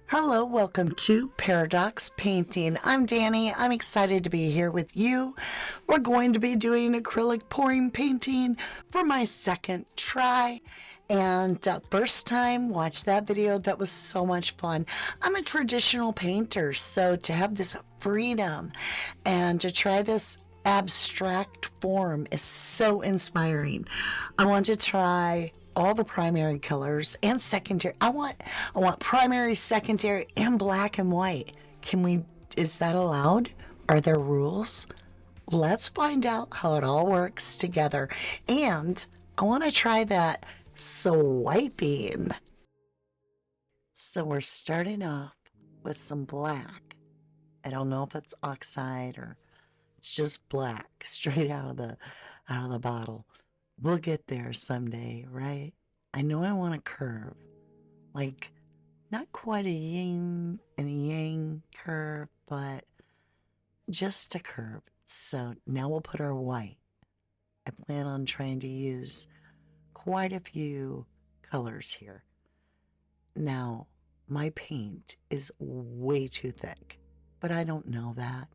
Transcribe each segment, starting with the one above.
Hello, welcome to Paradox Painting. I'm Danny. I'm excited to be here with you. We're going to be doing acrylic pouring painting for my second try. And first time, watch that video. That was so much fun. I'm a traditional painter, so to have this freedom and to try this abstract form is so inspiring. I want to try all the primary colors and secondary. I want primary, secondary, and black and white. Can we is that allowed? Are there rules? Let's find out how it all works together. And I want to try that swiping. So we're starting off with some black. I don't know if it's oxide or it's just black straight out of the bottle. We'll get there someday, right? I know I want a curve, like not quite a yin and a yang curve, but just a curve. So now we'll put our white. I plan on trying to use quite a few colors here. Now, my paint is way too thick, but I don't know that.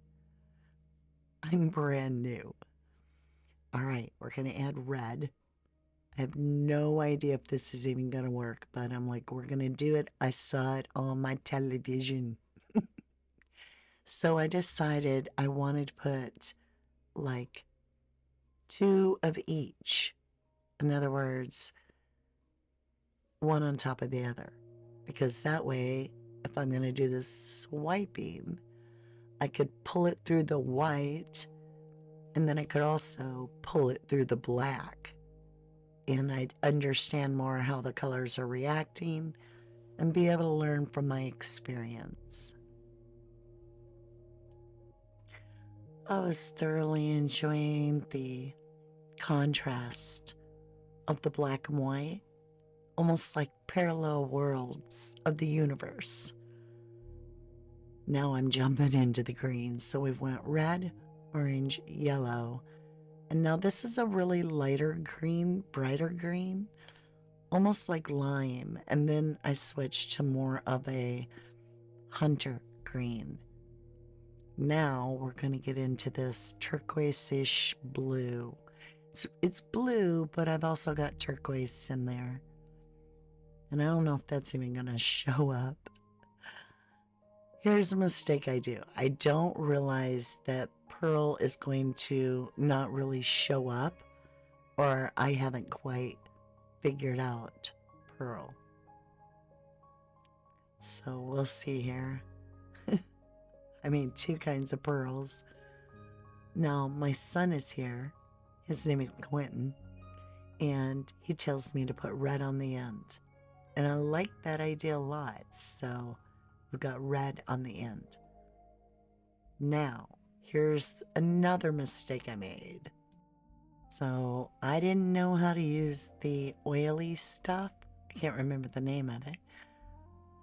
I'm brand new. All right, we're going to add red. I have no idea if this is even going to work, but I'm like, we're going to do it. I saw it on my television. So I decided I wanted to put like two of each. In other words, one on top of the other. Because that way, if I'm going to do this swiping, I could pull it through the white and then I could also pull it through the black. And I'd understand more how the colors are reacting and be able to learn from my experience. I was thoroughly enjoying the contrast of the black and white, almost like parallel worlds of the universe. Now I'm jumping into the greens. So we've went red, orange, yellow, and now this is a really lighter green, brighter green, almost like lime. And then I switched to more of a hunter green. Now we're going to get into this turquoise-ish blue. It's blue, but I've also got turquoise in there. And I don't know if that's even going to show up. Here's a mistake I do. I don't realize that pearl is going to not really show up, or I haven't quite figured out pearl. So we'll see here. I mean, two kinds of pearls. Now, my son is here. His name is Quentin. And he tells me to put red on the end. And I like that idea a lot. So we've got red on the end. Now, here's another mistake I made. So I didn't know how to use the oily stuff. I can't remember the name of it.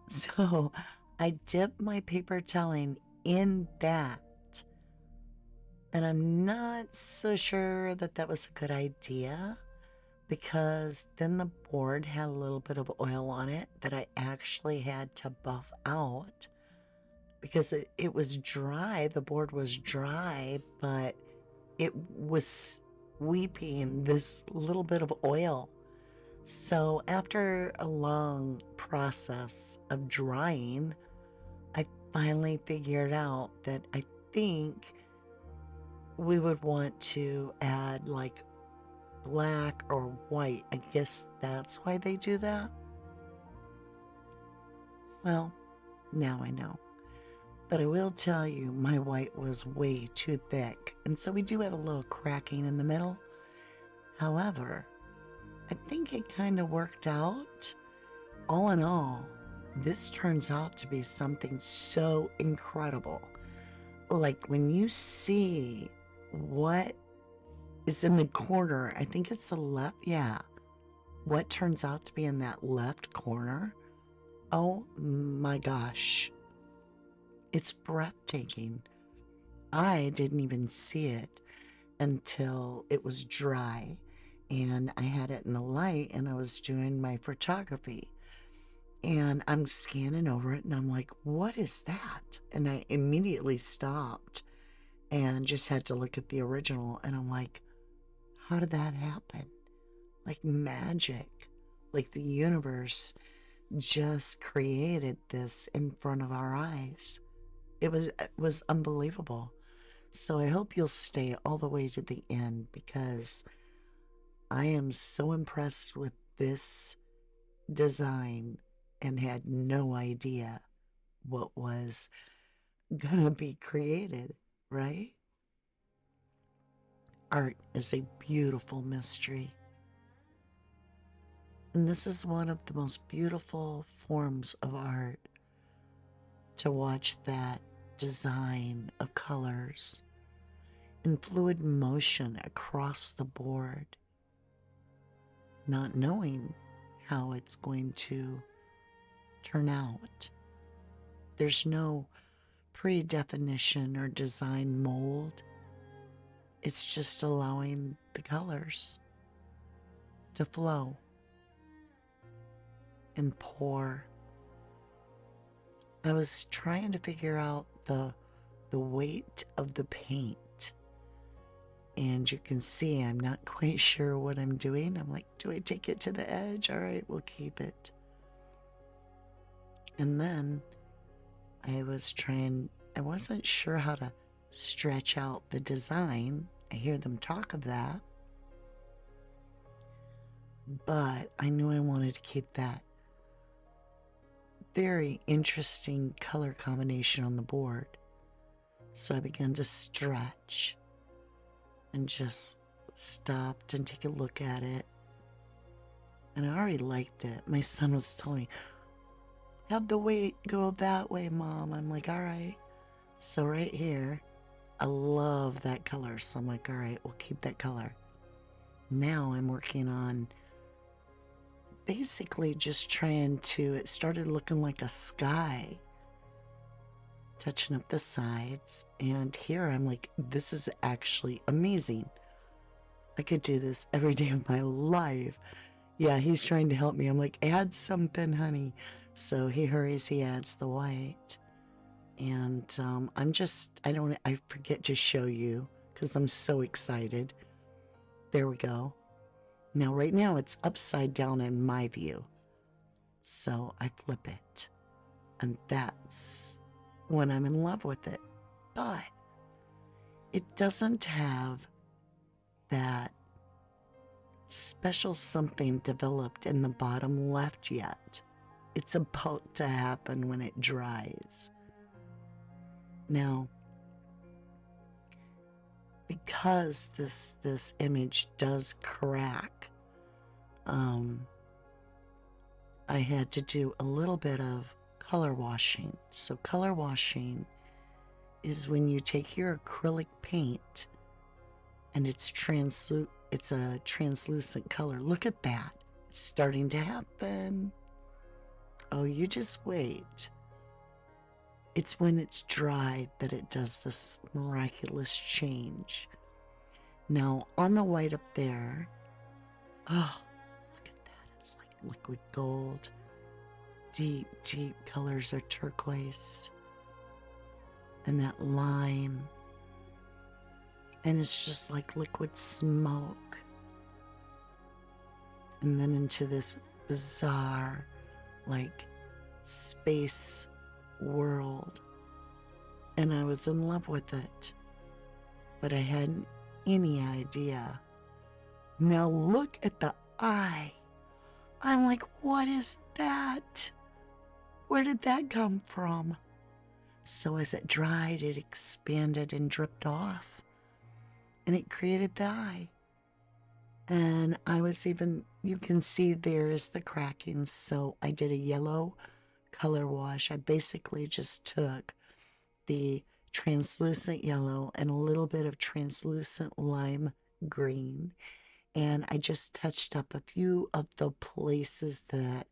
So I dipped my paper towelling in that. And I'm not so sure that that was a good idea, because then the board had a little bit of oil on it that I actually had to buff out because it was dry. The board was dry, but it was weeping this little bit of oil. So after a long process of drying, I finally figured out that I think we would want to add like black or white. I guess that's why they do that. Well, now I know. But I will tell you, my white was way too thick, and so we do have a little cracking in the middle. However, I think it kind of worked out. All in all, this turns out to be something so incredible. Like when you see what is in the corner, I think it's the left, yeah. What turns out to be in that left corner, oh my gosh. It's breathtaking. I didn't even see it until it was dry and I had it in the light and I was doing my photography. And I'm scanning over it and I'm like, what is that? And I immediately stopped and just had to look at the original. And I'm like, how did that happen? Like magic. Like the universe just created this in front of our eyes. It was unbelievable. So I hope you'll stay all the way to the end because I am so impressed with this design and had no idea what was gonna be created, right? Art is a beautiful mystery. And this is one of the most beautiful forms of art to watch that design of colors and fluid motion across the board, not knowing how it's going to turn out. There's no pre-definition or design mold. It's just allowing the colors to flow and pour. I was trying to figure out the weight of the paint, and you can see I'm not quite sure what I'm doing. I'm like, do I take it to the edge? All right, we'll keep it. And then I wasn't sure how to stretch out the design. I hear them talk of that, but I knew I wanted to keep that very interesting color combination on the board. So I began to stretch and just stopped and take a look at it. And I already liked it. My son was telling me, have the weight go that way, Mom. I'm like, all right. So right here, I love that color. So I'm like, all right, we'll keep that color. Now I'm working on basically just trying to, it started looking like a sky, touching up the sides. And here I'm like, this is actually amazing. I could do this every day of my life. Yeah, he's trying to help me. I'm like, add something, honey. So he hurries, he adds the white. And I forget to show you because I'm so excited. There we go. Now, right now, it's upside down in my view. So I flip it. And that's when I'm in love with it. But it doesn't have that special something developed in the bottom left yet. It's about to happen when it dries. Now, because this image does crack, I had to do a little bit of color washing. So color washing is when you take your acrylic paint and it's a translucent color. Look at that. It's starting to happen. Oh, you just wait. It's when it's dry that it does this miraculous change. Now, on the white up there, oh, look at that. It's like liquid gold. Deep, deep colors are turquoise. And that lime. And it's just like liquid smoke. And then into this bizarre, like, space world. And I was in love with it. But I hadn't any idea. Now look at the eye. I'm like, what is that? Where did that come from? So as it dried, it expanded and dripped off. And it created the eye. And you can see there's the cracking. So I did a yellow color wash. I basically just took the translucent yellow and a little bit of translucent lime green. And I just touched up a few of the places that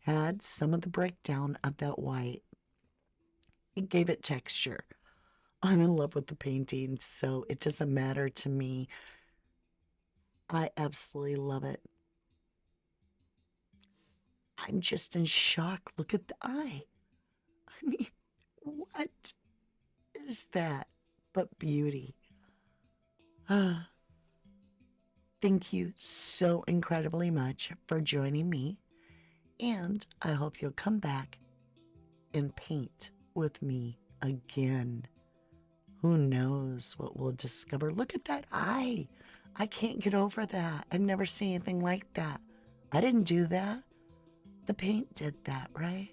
had some of the breakdown of that white. It gave it texture. I'm in love with the painting, so it doesn't matter to me. I absolutely love it. I'm just in shock. Look at the eye. I mean, what is that but beauty? Ah, thank you so incredibly much for joining me, and I hope you'll come back and paint with me again. Who knows what we'll discover? Look at that eye. I can't get over that. I've never seen anything like that. I didn't do that. The paint did that, right?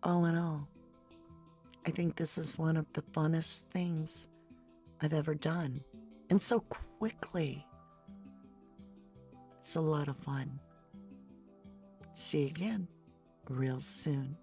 All in all, I think this is one of the funnest things I've ever done. And so quickly. It's a lot of fun. See you again real soon.